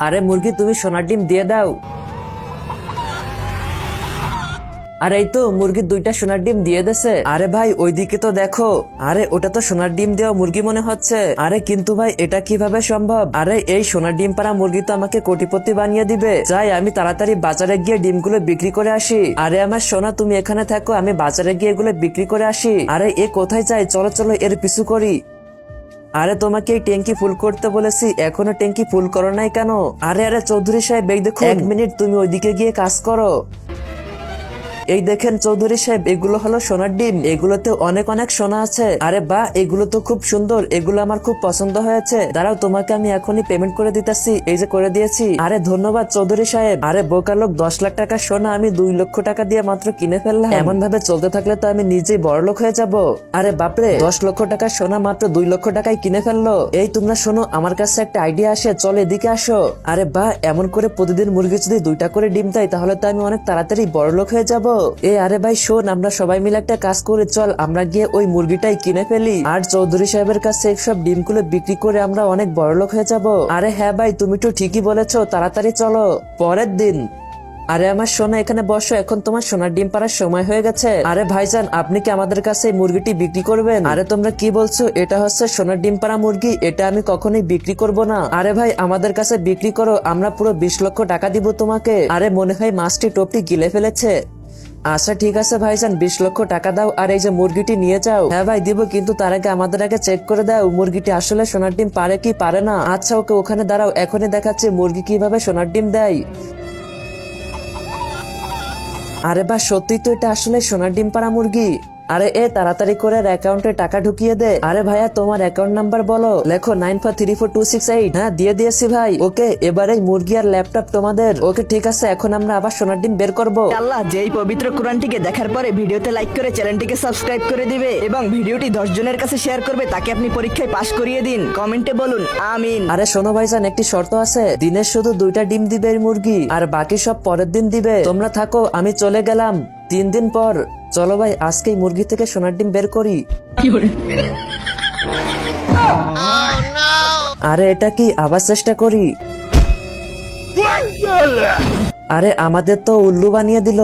আরে মুরগি, তুমি সোনার ডিম দিয়ে দাও। আর এই তো মুরগির 2টা সোনার ডিম দিয়ে দেছে। আরে ভাই ওইদিকে তো দেখো, আরে ওটা তো সোনার ডিম দেওয়া মুরগি মনে হচ্ছে। আরে কিন্তু ভাই এটা কিভাবে সম্ভব? আরে এই সোনার ডিম পাড়া মুরগি তো আমাকে কোটিপতি বানিয়ে দিবে। যাই আমি তাড়াতাড়ি বাজারে গিয়ে ডিমগুলো বিক্রি করে আসি। আরে আমার সোনা, তুমি এখানে থাকো, আমি বাজারে গিয়ে এগুলো বিক্রি করে আসি। আরে এ কোথায় যায়? চলো চলো এর পিছু করি। আরে তোমাকে এই ট্যাঙ্কি ফুল করতে বলেছি, এখনো ট্যাঙ্কি ফুল করো নাই কেন? আরে আরে চৌধুরী সাহেব, এই দেখো 1 মিনিট, তুমি ওইদিকে গিয়ে কাজ করো। এই দেখেন চৌধুরী সাহেব, এগুলো হলো সোনার ডিম, এগুলোতে অনেক অনেক সোনা আছে। আরে বাহ, এগুলো তো খুব সুন্দর, এগুলো আমার খুব পছন্দ হয়েছে। দাঁড়াও, তোমাকে আমি এখনই পেমেন্ট করে দিতেছি। এই যে করে দিয়েছি। আরে ধন্যবাদ চৌধুরী সাহেব। আরে বোকা লোক, 10 লাখ টাকা সোনা আমি 2 লক্ষ টাকা দিয়ে মাত্র কিনে ফেললাম। এমন ভাবে চলতে থাকলে তো আমি নিজেই বড় লোক হয়ে যাব। আরে বাপরে, 10 লক্ষ টাকা সোনা মাত্র 2 লক্ষ টাকায় কিনে ফেললো। এই তোমরা শোনো, আমার কাছে একটা আইডিয়া আসে, চলো এদিকে আসো। আরে বাহ, এমন করে প্রতিদিন মুরগি যদি 2টা করে ডিম দেয় তাহলে তো আমি অনেক তাড়াতাড়ি বড় লোক হয়ে যাব। আরে ভাই শোন, আমরা সবাই মিলে একটা কাজ করে, চল আমরা গিয়ে ওই মুরগিটাই কিনে ফেলি, আর চৌধুরী সাহেবের কাছে সব ডিমগুলো বিক্রি করে আমরা অনেক বড়লোক হয়ে যাব। আরে হ্যাঁ ভাই, তুমি তো ঠিকই বলেছো, তাড়াতাড়ি চলো। পরের দিন। আরে আমার সোনা, এখানে বসো, এখন তোমার সোনার ডিম পাড়ার সময় হয়ে গেছে। আরে ভাইজান, আপনি কি আমাদের কাছে এই মুরগিটি বিক্রি করবেন? আরে তোমরা কি বলছো? এটা হচ্ছে সোনার ডিম পাড়া মুরগি, এটা আমি কখনোই বিক্রি করব না। আরে ভাই, আমাদের কাছে বিক্রি করো, আমরা পুরো 20 লক্ষ টাকা দিব তোমাকে। আরে মনে হয় মাছটি টোপটি গিলে ফেলেছে। আচ্ছা ঠিক আছে ভাইজান, 20 লক্ষ টাকা দাও, আর এই যে মুরগিটি নিয়ে যাও। হ্যাঁ ভাই দিব, কিন্তু তার আগে আমাদের আগে চেক করে দাও মুরগিটি আসলে সোনার ডিম পারে কি পারে না। আচ্ছা ওকে, ওখানে দাঁড়াও, এখনই দেখাচ্ছি মুরগি কিভাবে সোনার ডিম দেয়। আরে বা সত্যি তো, এটা আসলে সোনার ডিম পাড়া মুরগি। আরে তাড়াতাড়ি করে অ্যাকাউন্টে টাকা ঢুকিয়ে দে। আরে ভাইয়া, তোমার অ্যাকাউন্ট নাম্বার বলো। লেখো 943426 হ্যাঁ দিয়ে দিয়েছি ভাই। ওকে, এবারে মুরগি আর ল্যাপটপ তোমাদের। ওকে ঠিক আছে, এখন আমরা আবার সোনার ডিম বের করবো। আল্লাহ যেই পবিত্র কোরআনটিকে দেখার পরে ভিডিওতে লাইক করে চ্যানেলটিকে সাবস্ক্রাইব করে দিবে এবং ভিডিওটি 10 জনের কাছে শেয়ার করবে, তাকে আপনি পরীক্ষায় পাশ করিয়ে দিন। কমেন্টে বলুন আমিন। আরে শোনো ভাইজান, একটি শর্ত আছে, দিনের শুধু 2টা ডিম দিবে এই মুরগি, আর বাকি সব পরের দিন দিবে। তোমরা থাকো, আমি চলে গেলাম 3 দিন পর। চলো ভাই, আজকেই মুরগি থেকে সোনার ডিম বের করি। আরে এটা কি, আবার চেষ্টা করি। আরে আমাদের তো উল্লু বানিয়ে দিল।